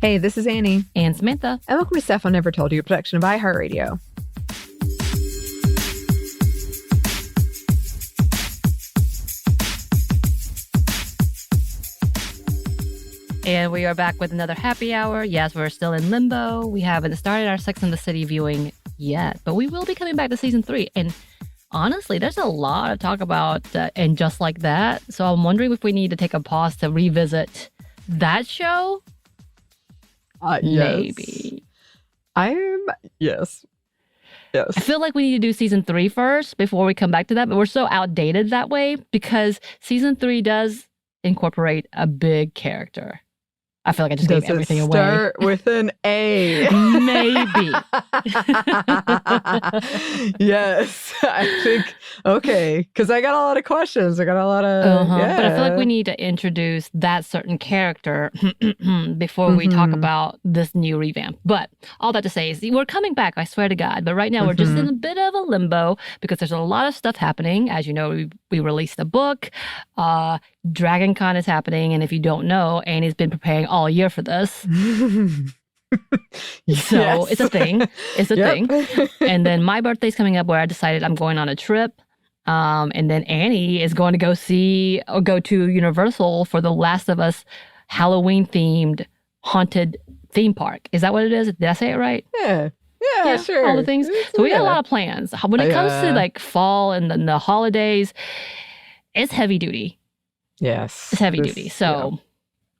Hey, this is Anney. And Samantha. And welcome to Stuff I Never Told You, a production of iHeartRadio. And we are back with another happy hour. Yes, we're still in limbo. We haven't started our Sex and the City viewing yet, but we will be coming back to season 3. And honestly, there's a lot to talk about and just like that. So I'm wondering if we need to take a pause to revisit that show. Yes. Maybe. Yes. I feel like we need to do season 3 first before we come back to that, but we're so outdated that way because season 3 does incorporate a big character. I feel like I just gave everything away. Start with an A. Maybe. Yes, I think, okay, because I got a lot of questions. I got a lot of, But I feel like we need to introduce that certain character before we talk about this new revamp. But all that to say is we're coming back, I swear to God. But right now we're just in a bit of a limbo because there's a lot of stuff happening. As you know, we released a book. Dragon Con is happening. And if you don't know, Annie's been preparing all year for this. So it's a thing. It's a thing. And then my birthday's coming up where I decided I'm going on a trip. And then Anney is going to go to Universal for the Last of Us Halloween themed haunted theme park. Is that what it is? Did I say it right? Yeah, sure. All the things. So we got a lot of plans. When it comes to like fall and the holidays, it's heavy duty. Yes. It's heavy duty. So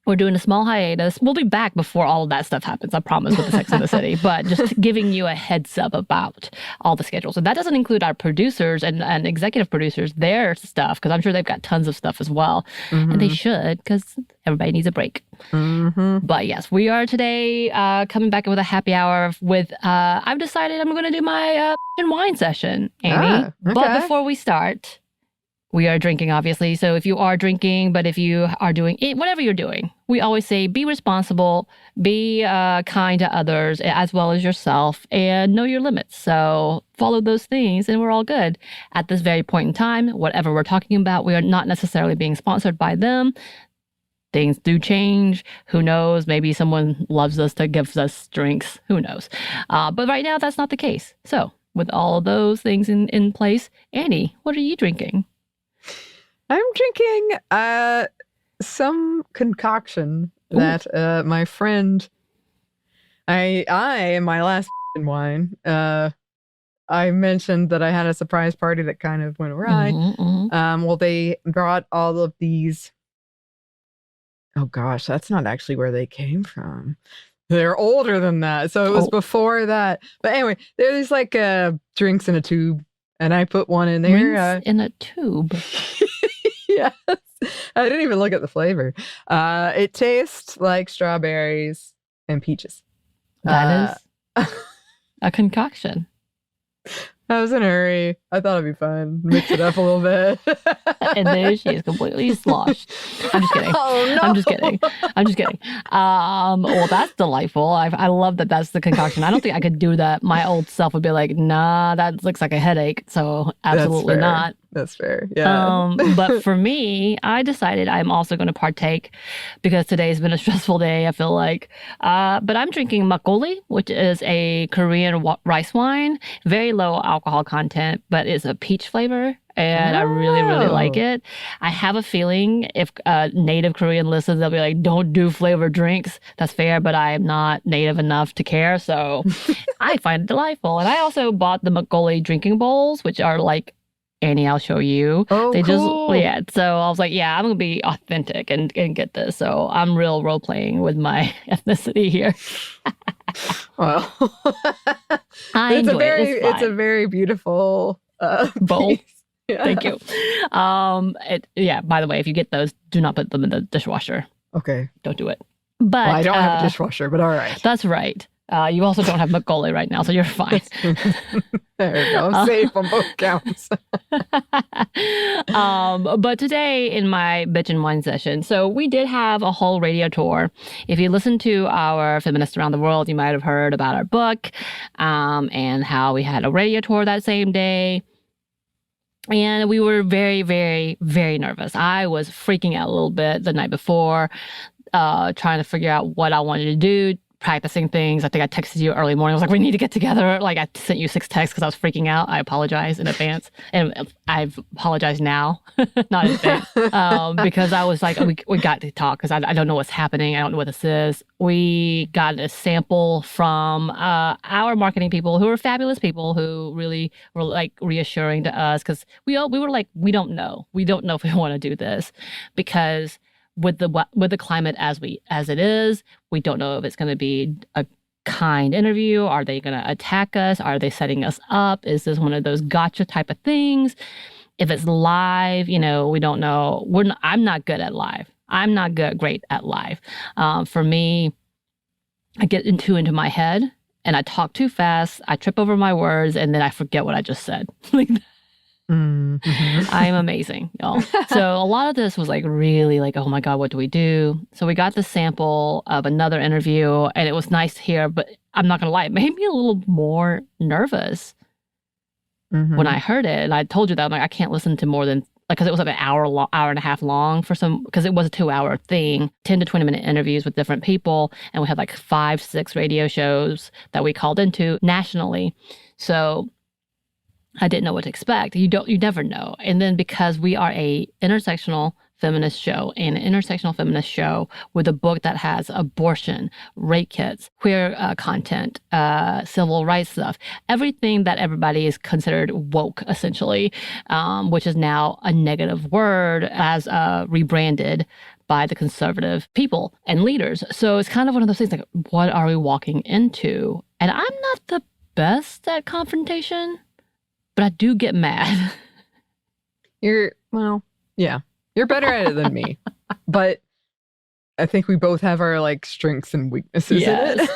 we're doing a small hiatus. We'll be back before all of that stuff happens, I promise, with the Sex and the City. But just giving you a heads up about all the schedules. And that doesn't include our producers and executive producers, their stuff, because I'm sure they've got tons of stuff as well. And they should, because everybody needs a break. But yes, we are today coming back with a happy hour with, I've decided I'm going to do my wine session, Anney. Okay. But before we start... We are drinking, obviously. So if you are drinking, but if you are doing it, whatever you're doing, we always say be responsible, be kind to others as well as yourself, and know your limits. So follow those things and we're all good. At this very point in time, whatever we're talking about, we are not necessarily being sponsored by them. Things do change. Who knows? Maybe someone loves us to give us drinks. Who knows? But right now, that's not the case. So with all of those things in place, Anney, what are you drinking? I'm drinking some concoction that my friend, in my last wine, I mentioned that I had a surprise party that kind of went awry. Well, they brought all of these. Oh gosh, that's not actually where they came from. They're older than that. So it was before that. But anyway, there's like drinks in a tube. And I put one in there. Drinks in a tube. Yes. I didn't even look at the flavor. It tastes like strawberries and peaches. That is a concoction. I was in a hurry. I thought it'd be fun. Mix it up a little bit. And there she is, completely sloshed. I'm just kidding. Oh, no. I'm just kidding. Well, that's delightful. I love that that's the concoction. I don't think I could do that. My old self would be like, nah, that looks like a headache. So absolutely not. That's fair. Yeah. But for me, I decided I'm also going to partake because today's been a stressful day, I feel like. But I'm drinking makgeolli, which is a Korean rice wine. Very low alcohol content, but it's a peach flavor. And I really, really like it. I have a feeling if native Korean listens, they'll be like, don't do flavored drinks. That's fair, but I am not native enough to care. So I find it delightful. And I also bought the makgeolli drinking bowls, which are like, Anney, I'll show you. Oh, cool. So I was like, yeah, I'm going to be authentic and get this. So I'm real role playing with my ethnicity here. Well, it's a very beautiful bowl. Piece. Yeah. Thank you. By the way, if you get those, do not put them in the dishwasher. Okay. Don't do it. But I don't have a dishwasher, but all right. That's right. You also don't have makgeolli right now, so you're fine. There we go. I'm safe on both counts. But today in my Bitch and Wine session, so we did have a whole radio tour. If you listen to our Feminist Around the World, you might have heard about our book and how we had a radio tour that same day. And we were very, very, very nervous. I was freaking out a little bit the night before. trying to figure out what I wanted to do, practicing things. I think I texted you early morning. I was like, we need to get together. Like, I sent you 6 texts because I was freaking out. I apologize in advance. And I've apologized now, not in advance. Because I was like, we got to talk because I don't know what's happening. I don't know what this is. We got a sample from our marketing people who are fabulous people who really were like reassuring to us because we were like, we don't know. We don't know if we want to do this because with the climate as it is, we don't know if it's going to be a kind interview. Are they going to attack us? Are they setting us up? Is this one of those gotcha type of things? If it's live, we don't know. I'm not good at live. I'm not great at live. For me, I get into my head and I talk too fast. I trip over my words and then I forget what I just said. I am amazing, y'all. So a lot of this was like really like, oh my God, what do we do? So we got the sample of another interview and it was nice to hear, but I'm not going to lie, it made me a little more nervous when I heard it. And I told you that I'm like, I can't listen to more than, like, because it was like an hour and a half long because it was a 2-hour thing, 10 to 20 minute interviews with different people. And we had like 5-6 radio shows that we called into nationally. So I didn't know what to expect. You never know. And then because we are a intersectional feminist show and an intersectional feminist show with a book that has abortion, rape kits, queer content, civil rights stuff, everything that everybody is considered woke, essentially, which is now a negative word as rebranded by the conservative people and leaders. So it's kind of one of those things like, what are we walking into? And I'm not the best at confrontation, but I do get mad. You're better at it than me. But I think we both have our like strengths and weaknesses in it.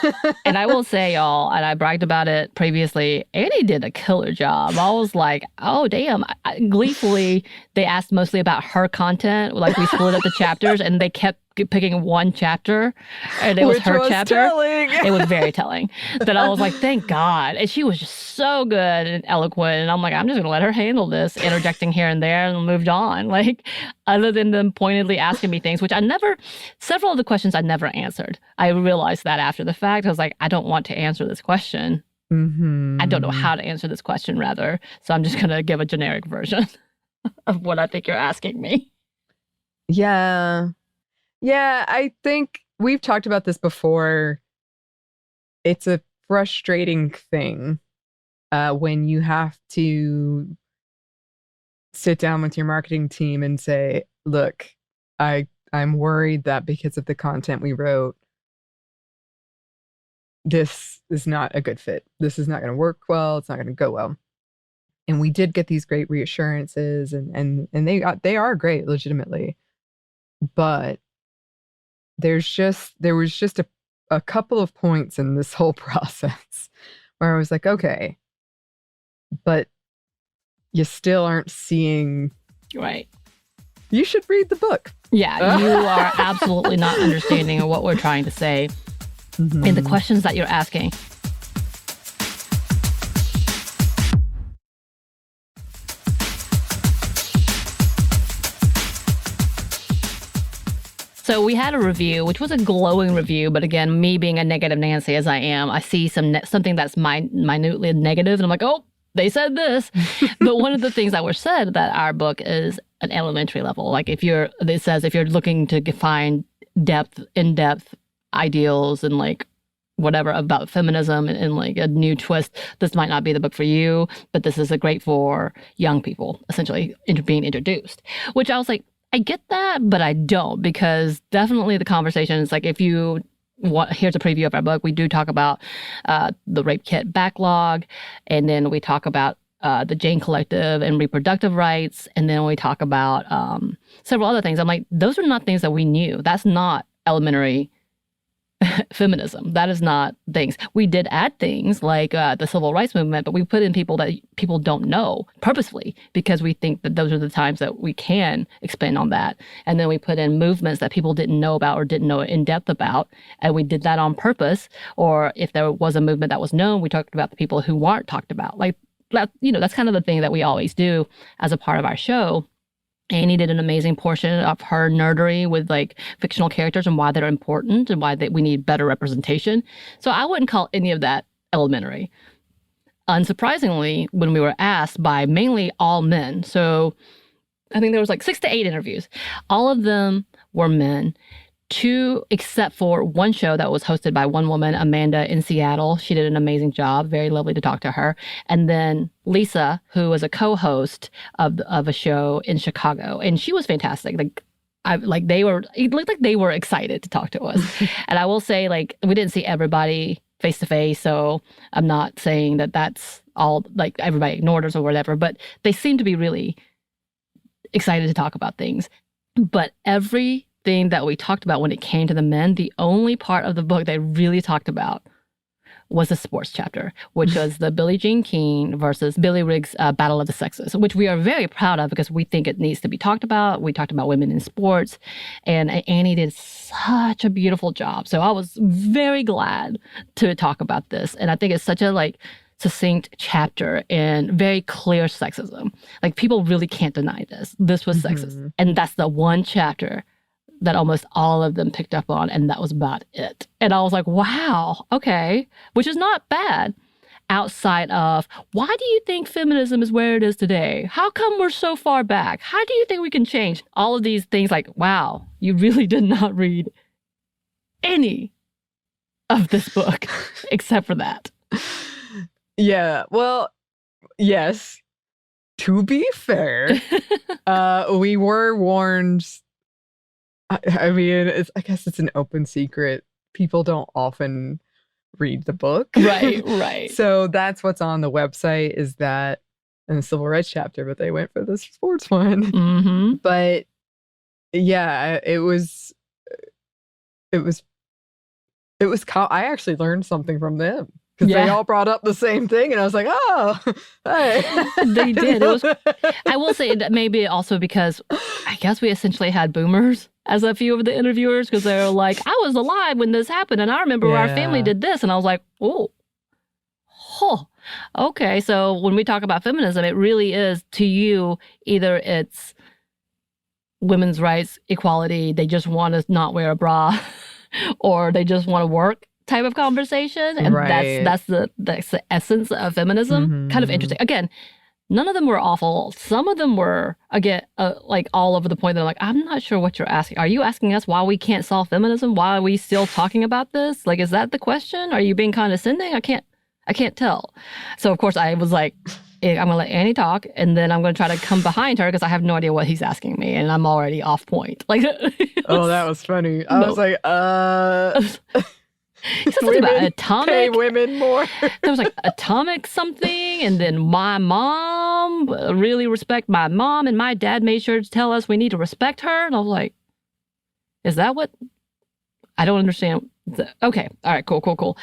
And I will say, y'all, and I bragged about it previously, Anney did a killer job. I was like, oh, damn. Gleefully, they asked mostly about her content. Like, we split up the chapters and they kept picking one chapter and it was her chapter. Telling. It was very telling. That I was like, thank God. And she was just so good and eloquent. And I'm like, I'm just gonna let her handle this, interjecting here and there, and moved on. Like, other than them pointedly asking me things, which several of the questions I never answered. I realized that after the fact. I was like, I don't want to answer this question. I don't know how to answer this question, rather. So I'm just gonna give a generic version of what I think you're asking me. Yeah, I think we've talked about this before. It's a frustrating thing when you have to sit down with your marketing team and say, look, I'm worried that because of the content we wrote, this is not a good fit. This is not going to work well. It's not going to go well. And we did get these great reassurances and they are great, legitimately. But there was just a couple of points in this whole process where I was like, okay, but you still aren't seeing. Right. You should read the book. Yeah, you are absolutely not understanding what we're trying to say and the questions that you're asking. So we had a review, which was a glowing review. But again, me being a negative Nancy as I am, I see something that's minutely negative. And I'm like, oh, they said this. But one of the things that were said that our book is an elementary level. Like it says if you're looking to find in-depth ideals and like whatever about feminism and like a new twist, this might not be the book for you. But this is great for young people, essentially being introduced. Which I was like, I get that, but I don't, because definitely the conversation is like, if you want, here's a preview of our book. We do talk about the rape kit backlog, and then we talk about the Jane Collective and reproductive rights, and then we talk about several other things. I'm like, those are not things that we knew. That's not elementary feminism. That is not things. We did add things like the civil rights movement, but we put in people that people don't know purposefully because we think that those are the times that we can expand on that. And then we put in movements that people didn't know about or didn't know in depth about. And we did that on purpose. Or if there was a movement that was known, we talked about the people who weren't talked about. Like, that's kind of the thing that we always do as a part of our show. Anney did an amazing portion of her nerdery with like fictional characters and why they're important and why we need better representation. So I wouldn't call any of that elementary. Unsurprisingly, when we were asked by mainly all men, so I think there was like 6 to 8 interviews, all of them were men. 2, except for one show that was hosted by one woman, Amanda in Seattle. She did an amazing job. Very lovely to talk to her. And then Lisa, who was a co-host of a show in Chicago, and she was fantastic. It looked like they were excited to talk to us. And I will say, like, we didn't see everybody face to face, so I'm not saying that that's all, like, everybody ignored us or whatever, but they seemed to be really excited to talk about things. But everything that we talked about when it came to the men, the only part of the book they really talked about was the sports chapter, which was the Billie Jean King versus Billy Riggs Battle of the Sexes, which we are very proud of because we think it needs to be talked about. We talked about women in sports, and Anney did such a beautiful job. So I was very glad to talk about this. And I think it's such a succinct chapter and very clear sexism. Like, people really can't deny this. This was sexist. And that's the one chapter that almost all of them picked up on, and that was about it. And I was like, wow, okay, which is not bad outside of, why do you think feminism is where it is today? How come we're so far back? How do you think we can change? All of these things, like, wow, you really did not read any of this book except for that. Yeah, well, yes. To be fair, we were warned. I mean, I guess it's an open secret. People don't often read the book. Right. So that's what's on the website, is that in the civil rights chapter, but they went for the sports one. Mm-hmm. But yeah, it was I actually learned something from them. Because they all brought up the same thing, and I was like, oh, hey. They did. I will say that maybe also because I guess we essentially had boomers as a few of the interviewers, because they were like, I was alive when this happened, and I remember our family did this. And I was like, oh, okay. So when we talk about feminism, it really is, to you, either it's women's rights, equality, they just want to not wear a bra, or they just want to work type of conversation. And that's the essence of feminism. Mm-hmm. Kind of interesting. Again, none of them were awful. Some of them were, again, like all over the point. They're like, I'm not sure what you're asking. Are you asking us why we can't solve feminism? Why are we still talking about this? Like, is that the question? Are you being condescending? I can't tell. So of course I was like, I'm going to let Anney talk, and then I'm going to try to come behind her because I have no idea what he's asking me, and I'm already off point. Like, oh, that was funny. I was like, he said something about atomic. Pay women more. There was like atomic something, and then my mom, really respect my mom, and my dad made sure to tell us we need to respect her. And I was like, is that what? I don't understand. Okay. All right. Cool.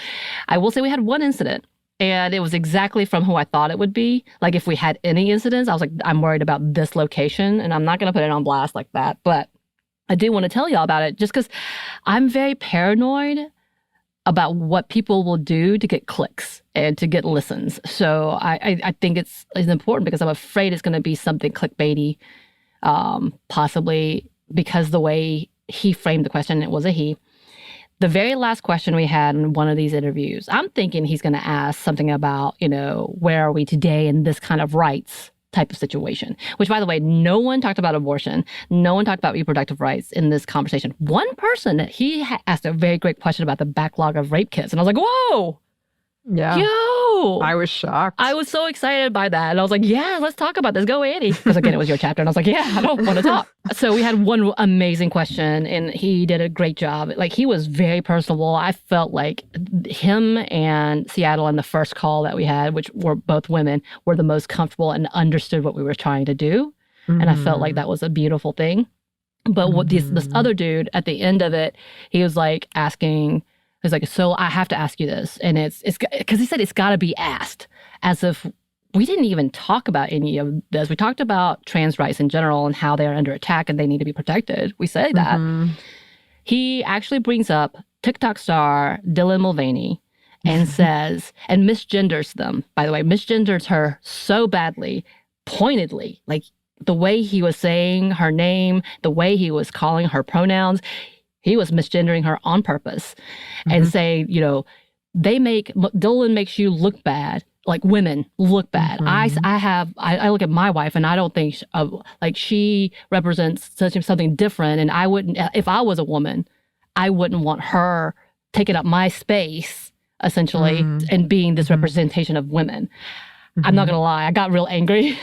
I will say we had one incident, and it was exactly from who I thought it would be. Like, if we had any incidents, I was like, I'm worried about this location, and I'm not going to put it on blast like that. But I do want to tell y'all about it just because I'm very paranoid about what people will do to get clicks and to get listens. So I think it's important because I'm afraid it's going to be something clickbaity, possibly because the way he framed the question, it was a he. The very last question we had in one of these interviews, I'm thinking he's going to ask something about, where are we today in this kind of rights type of situation, which, by the way, no one talked about abortion. No one talked about reproductive rights in this conversation. One person, he asked a very great question about the backlog of rape kits. And I was like, whoa. Yeah. Yo. I was shocked. I was so excited by that. And I was like, yeah, let's talk about this. Go, Anney. Because again, it was your chapter. And I was like, yeah, I don't want to talk. So we had one amazing question, and he did a great job. Like, he was very personable. I felt like him and Seattle in the first call that we had, which were both women, were the most comfortable and understood what we were trying to do. Mm-hmm. And I felt like that was a beautiful thing. But what this other dude at the end of it, he was like asking, he's like, so I have to ask you this. And it's because he said it's got to be asked, as if we didn't even talk about any of this. We talked about trans rights in general and how they're under attack and they need to be protected. We say that. Mm-hmm. He actually brings up TikTok star Dylan Mulvaney and says, and misgenders them, by the way, misgenders her so badly, pointedly. Like, the way he was saying her name, the way he was calling her pronouns, he was misgendering her on purpose and saying, you know, Dylan makes you look bad. Like women look bad. I look at my wife and I don't think like she represents something different. And I wouldn't, if I was a woman, I wouldn't want her taking up my space essentially and being this representation of women. I'm not going to lie. I got real angry.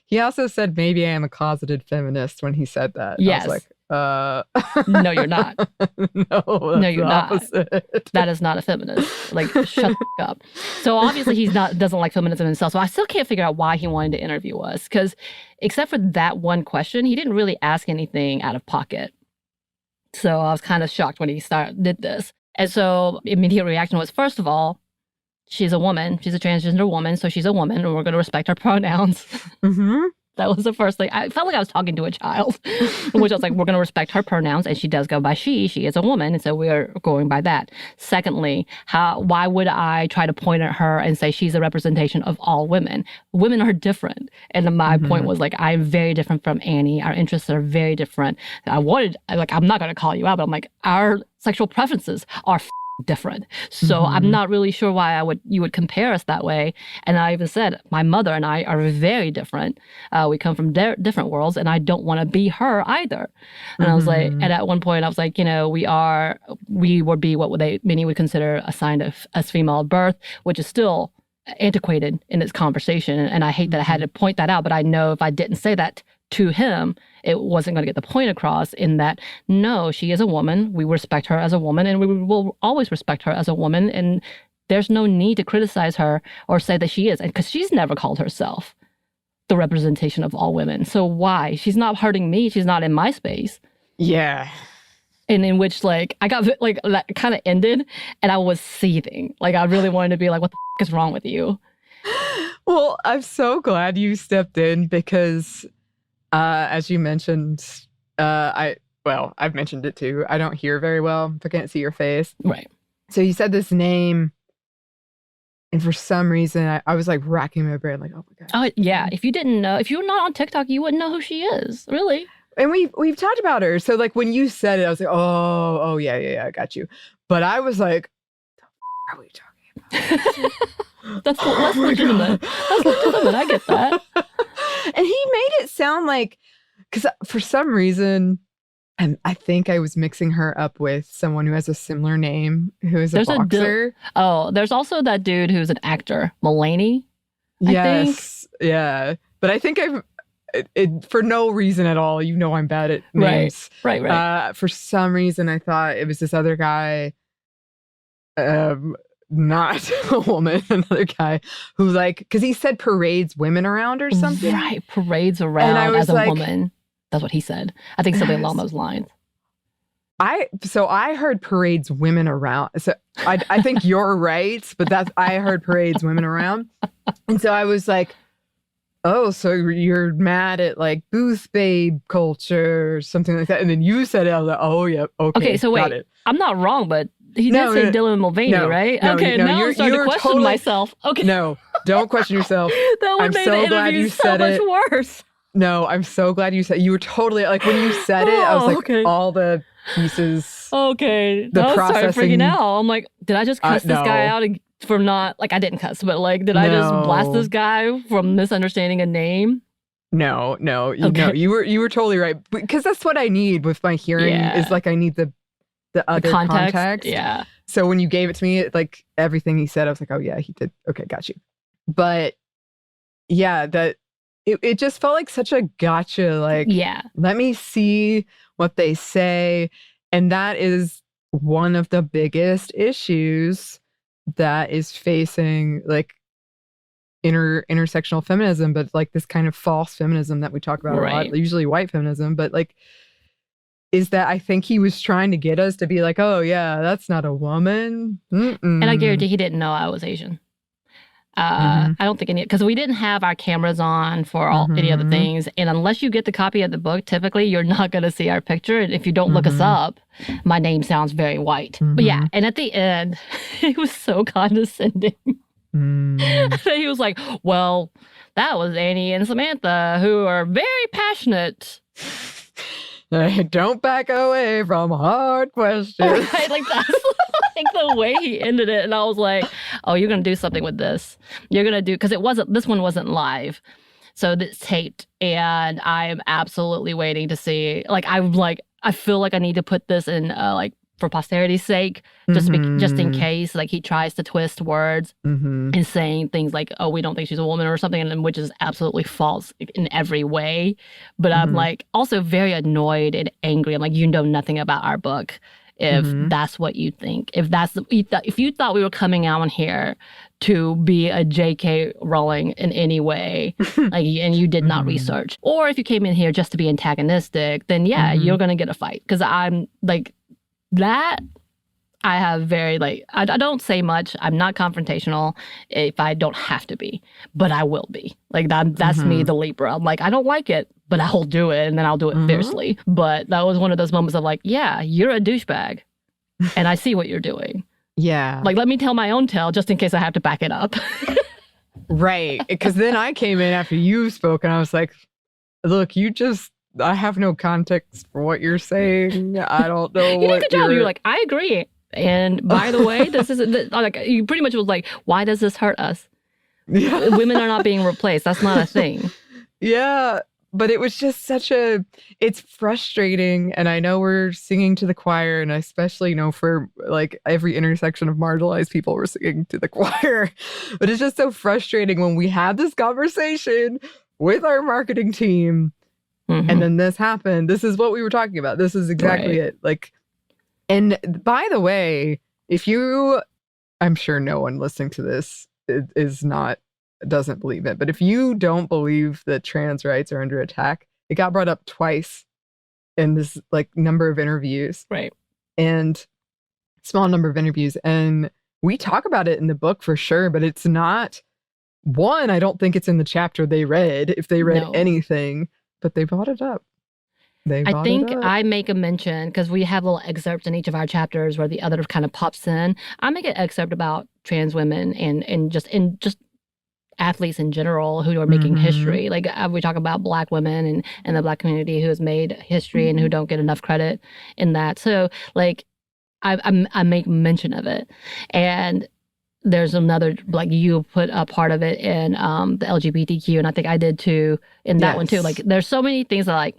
He also said, maybe I am a closeted feminist when he said that. Yes. I was like, no, you're not. No, you're not. That is not a feminist. Like, shut the up. So obviously doesn't like feminism himself. So I still can't figure out why he wanted to interview us. Because except for that one question, he didn't really ask anything out of pocket. So I was kind of shocked when he did this. And so immediate reaction was, first of all, she's a woman. She's a transgender woman, so she's a woman, and we're going to respect her pronouns. That was the first thing. I felt like I was talking to a child, which I was like, we're going to respect her pronouns, and she does go by she. She is a woman, and so we are going by that. Secondly, why would I try to point at her and say she's a representation of all women? Women are different. And my point was like, I'm very different from Anney. Our interests are very different. I'm not going to call you out, but I'm like, our sexual preferences are different. So I'm not really sure why you would compare us that way. And I even said, my mother and I are very different. We come from different worlds, and I don't want to be her either. And I was like, and at one point I was like, you know, we would be what many would consider assigned as female at birth, which is still antiquated in its conversation. And I hate that I had to point that out, but I know if I didn't say that to him, it wasn't going to get the point across in that, no, she is a woman. We respect her as a woman, and we will always respect her as a woman. And there's no need to criticize her or say that she is, because she's never called herself the representation of all women. So why? She's not hurting me. She's not in my space. Yeah. And in which, like, I got, like, that kind of ended, and I was seething. Like, I really wanted to be like, what the is wrong with you? Well, I'm so glad you stepped in because... as you mentioned, I've mentioned it too. I don't hear very well if I can't see your face. Right. So you said this name, and for some reason, I was like racking my brain, like, oh my God. Oh, yeah. If you didn't know, if you were not on TikTok, you wouldn't know who she is, really. And we've talked about her. So like when you said it, I was like, oh yeah, I got you. But I was like, what are we talking about? That's legitimate. That's legitimate. I get that. And he made it sound like, because for some reason, and I think I was mixing her up with someone who has a similar name, who is a boxer. There's also that dude who's an actor, Mulaney. Yes, yeah. But I think for no reason at all, you know, I'm bad at names. Right. For some reason, I thought it was this other guy. Not a woman, another guy who, like, because he said parades women around or something. Right, parades around as a woman. That's what he said. I think something along those lines. I heard parades women around. So I think you're right, but I heard parades women around. And so I was like, oh, so you're mad at like booth babe culture or something like that. And then you said it, I was like, oh yeah, okay, so wait, I'm not wrong, but he did say Dylan Mulvaney, right? Okay, now I'm starting to question myself. Okay. No, don't question yourself. That would make the interview so much worse. No, I'm so glad you said, you were totally, like when you said it, I was like, all the pieces. Okay. The processing. Started freaking out. I'm like, did I just cuss this guy out for not, like I didn't cuss, but like, did I just blast this guy from misunderstanding a name? No, you were totally right. Because that's what I need with my hearing is like, I need the other context. Yeah. So when you gave it to me, like everything he said, I was like, oh yeah, he did. Okay, got you. But yeah, that it just felt like such a gotcha. Like, let me see what they say. And that is one of the biggest issues that is facing like intersectional feminism, but like this kind of false feminism that we talk about a lot, usually white feminism, but like, is that I think he was trying to get us to be like, oh yeah, that's not a woman. And I guarantee he didn't know I was Asian. I don't think because we didn't have our cameras on for any other things. And unless you get the copy of the book, typically you're not going to see our picture. And if you don't look us up, my name sounds very white. But yeah, and at the end, it was so condescending. He was like, well, that was Anney and Samantha, who are very passionate. Don't back away from hard questions. Right, like that's like the way he ended it. And I was like, oh, you're going to do something with this. You're going to do, because this one wasn't live. So it's taped. And I'm absolutely waiting to see, I feel like I need to put this in, for posterity's sake, just in case, like, he tries to twist words and saying things like, oh, we don't think she's a woman or something, and which is absolutely false in every way. But I'm like also very annoyed and angry. I'm like, you know nothing about our book if that's what you think. If you thought we were coming out on here to be a J.K. Rowling in any way, like, and you did not research, or if you came in here just to be antagonistic, then yeah, you're gonna get a fight. Because I'm like, that I have very, like, I don't say much. I'm not confrontational if I don't have to be, but I will be. Like, that's me, the Libra. I'm like, I don't like it, but I'll do it, and then I'll do it fiercely. But that was one of those moments of like, yeah, you're a douchebag, and I see what you're doing. Yeah. Like, let me tell my own tale just in case I have to back it up. Right. Because then I came in after you spoke, and I was like, look, I have no context for what you're saying. I don't know you did a good job. You're like, I agree. And by the way, this isn't, like, you pretty much was like, why does this hurt us? Yeah. Women are not being replaced. That's not a thing. Yeah. But it was just it's frustrating. And I know we're singing to the choir, and I especially know for like every intersection of marginalized people, we're singing to the choir. But it's just so frustrating when we had this conversation with our marketing team. And then this happened. This is what we were talking about. This is exactly it. Like, and by the way, I'm sure no one listening to this doesn't believe it. But if you don't believe that trans rights are under attack, it got brought up twice in this like number of interviews. Right. And small number of interviews. And we talk about it in the book for sure, but it's not one. I don't think it's in the chapter they read, if they read anything. But they brought it up. I think I make a mention, because we have little excerpts in each of our chapters where the other kind of pops in. I make an excerpt about trans women and just athletes in general who are making history. Like, we talk about Black women and the Black community who has made history and who don't get enough credit in that. So, like, I make mention of it. And there's another, like, you put a part of it in the LGBTQ, and I think I did too in that one too. Like, there's so many things that, like,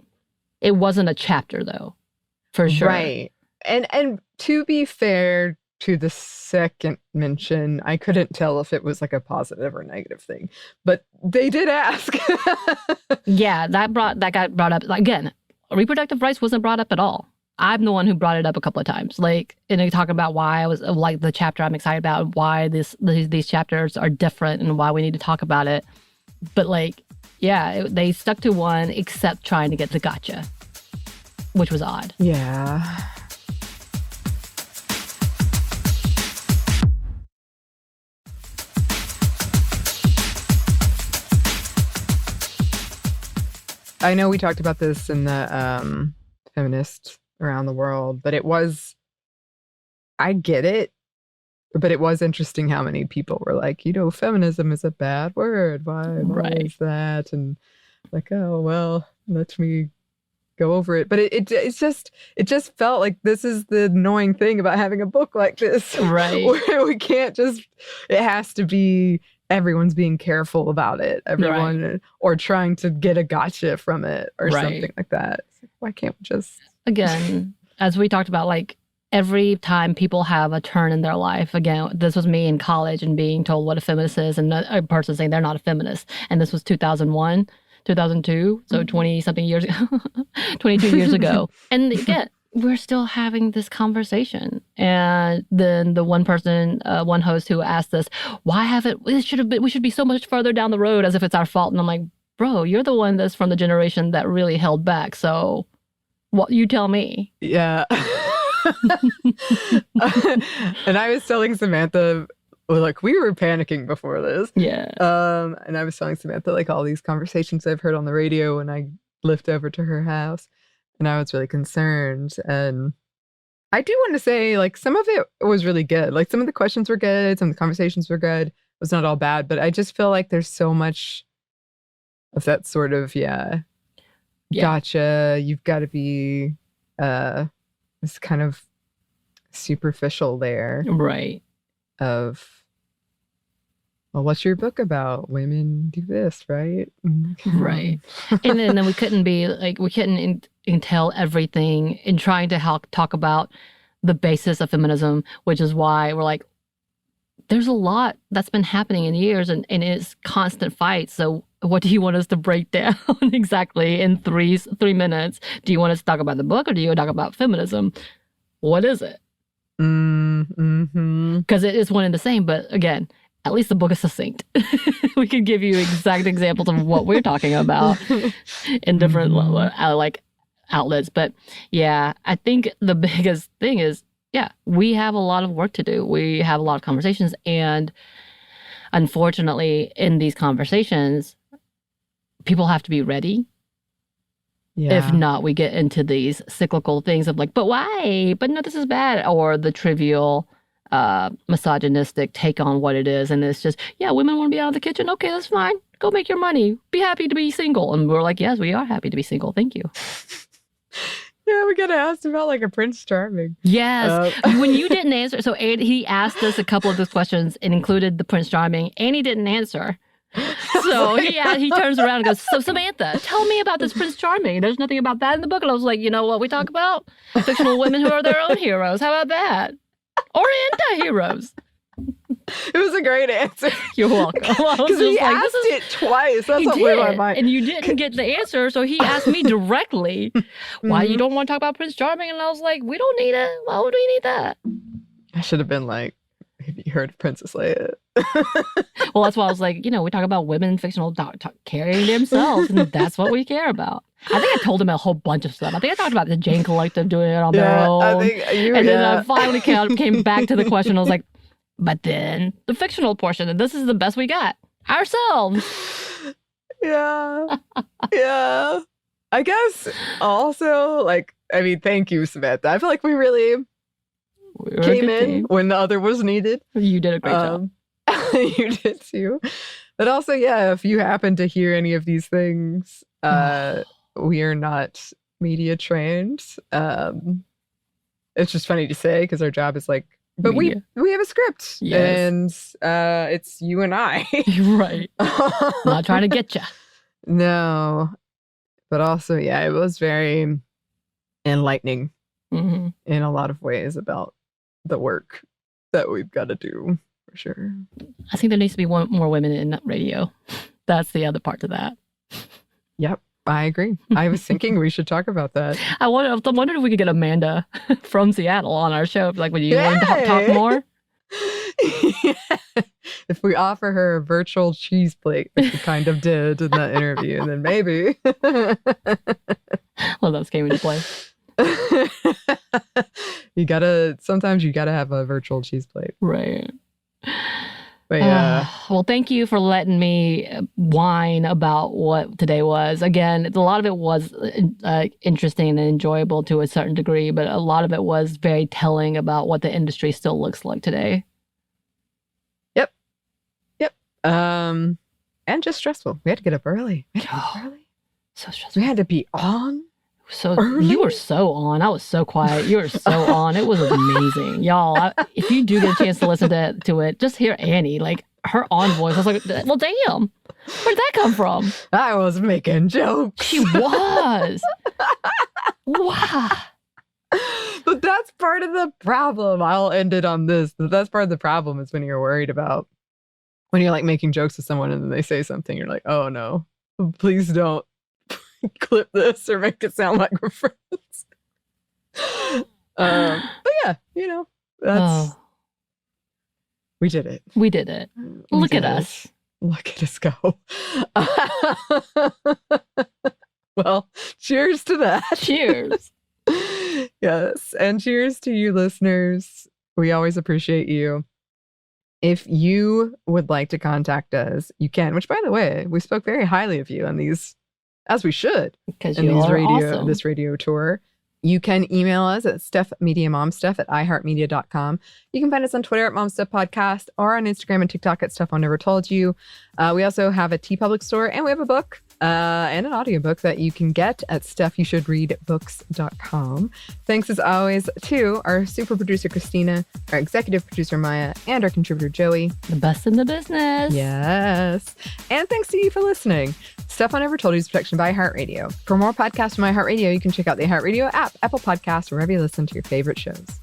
it wasn't a chapter though, for sure. Right. And to be fair to the second mention, I couldn't tell if it was like a positive or negative thing, but they did ask. Yeah, that got brought up. Like, again, reproductive rights wasn't brought up at all. I'm the one who brought it up a couple of times, like, and they talking about why I was like the chapter I'm excited about, why these chapters are different, and why we need to talk about it. But like, yeah, they stuck to one, except trying to get the gotcha, which was odd. Yeah. I know we talked about this in the feminist around the world, but I get it, but it was interesting how many people were like, feminism is a bad word. Why is that? And like, oh, well, let me go over it. But it just felt like this is the annoying thing about having a book like this. Right. Where we can't it has to be, everyone's being careful about it. Everyone, or trying to get a gotcha from it or something like that. It's like, why can't we just... Again, as we talked about, like, every time people have a turn in their life, again, this was me in college and being told what a feminist is, and a person saying they're not a feminist. And this was 2001, 2002, so 20-something years ago, 22 years ago. And again, we're still having this conversation. And then the one person, one host who asked us, we should be so much further down the road, as if it's our fault. And I'm like, bro, you're the one that's from the generation that really held back. So what, you tell me. Yeah. And I was telling Samantha, like, we were panicking before this. Yeah. And I was telling Samantha, like, all these conversations I've heard on the radio when I lived over to her house, and I was really concerned. And I do want to say, like, some of it was really good. Like, some of the questions were good, some of the conversations were good, was not all bad, but I just feel like there's so much of that sort of, gotcha, you've got to be this kind of superficial layer. Right. Of, well, what's your book about? Women do this, right? Right. And then we couldn't be like, we couldn't entail everything in trying to talk about the basis of feminism, which is why we're like, there's a lot that's been happening in years and it's constant fights. So what do you want us to break down exactly in three minutes? Do you want us to talk about the book or do you want to talk about feminism? What is it? Because it is one and the same, but again, at least the book is succinct. We can give you exact examples of what we're talking about in different like outlets. But yeah, I think the biggest thing is, we have a lot of work to do. We have a lot of conversations, and unfortunately, in these conversations, people have to be ready. Yeah. If not, we get into these cyclical things of like, but why? But no, this is bad. Or the trivial, misogynistic take on what it is. And it's just, women want to be out of the kitchen. Okay, that's fine. Go make your money. Be happy to be single. And we're like, yes, we are happy to be single. Thank you. Yeah, we got asked about like a Prince Charming. Yes. When you didn't answer, so he asked us a couple of those questions and included the Prince Charming. Annie didn't answer. So he turns around and goes, so Samantha, tell me about this Prince Charming. There's nothing about that in the book. And I was like, you know what we talk about? Fictional women who are their own heroes. How about that? Or anti-heroes. It was a great answer. You're welcome. Because he asked it twice. That's what blew my mind. And you didn't get the answer, so he asked me directly, why you don't want to talk about Prince Charming? And I was like, we don't need it. Why would we need that? I should have been like, have you heard of Princess Leia? Well, that's why I was like, we talk about women in fictional carrying themselves, and that's what we care about. I think I told him a whole bunch of stuff. I think I talked about the Jane Collective doing it on their own. I think then I finally came back to the question. I was like, but then the fictional portion, and this is the best we got. Ourselves. Yeah. I guess also, thank you, Samantha. I feel like we really came in when the other was needed. You did a great job. You did too. But also, if you happen to hear any of these things, we are not media trained. It's just funny to say because our job is but media. we have a script, and it's you and I. Right. Not trying to get you. No. But also, it was very enlightening in a lot of ways about the work that we've got to do, for sure. I think there needs to be more women in radio. That's the other part to that. Yep. I agree. I was thinking we should talk about that. I wondered if we could get Amanda from Seattle on our show. Would you want to talk more? If we offer her a virtual cheese plate, like we kind of did in that interview, then maybe. Well, those came into play. Sometimes you gotta have a virtual cheese plate. Right. But well, thank you for letting me whine about what today was. Again, a lot of it was interesting and enjoyable to a certain degree, but a lot of it was very telling about what the industry still looks like today. Yep. And just stressful. We had to get up early. So stressful. We had to be on. So early? You were so on. I was so quiet. You were so on. It was amazing, y'all. If you do get a chance to listen to it, just hear Annie, her on voice. I was like, well, damn, where did that come from? I was making jokes. She was. Wow. But that's part of the problem. I'll end it on this. That's part of the problem is when you're worried about when you're making jokes with someone and then they say something, you're like, oh no, please don't clip this or make it sound like we're friends. But that's we did it. We did it. Look at us. Look at us go. Well, cheers to that. Cheers. Yes, and cheers to you listeners. We always appreciate you. If you would like to contact us, you can, which by the way, we spoke very highly of you on these, as we should, because in you these are awesome. This radio tour. You can email us at stuffmediamomstuff@iheartmedia.com. You can find us on Twitter at momstuffpodcast or on Instagram and TikTok at Stuff I Never Told You. We also have a TeePublic store, and we have a book and an audiobook that you can get at stuffyoushouldreadbooks.com. Thanks as always to our super producer Christina, our executive producer Maya, and our contributor Joey. The best in the business. Yes. And thanks to you for listening. Stuff I Never Told You is production by iHeartRadio. For more podcasts from iHeartRadio, you can check out the iHeartRadio app, Apple Podcasts, wherever you listen to your favorite shows.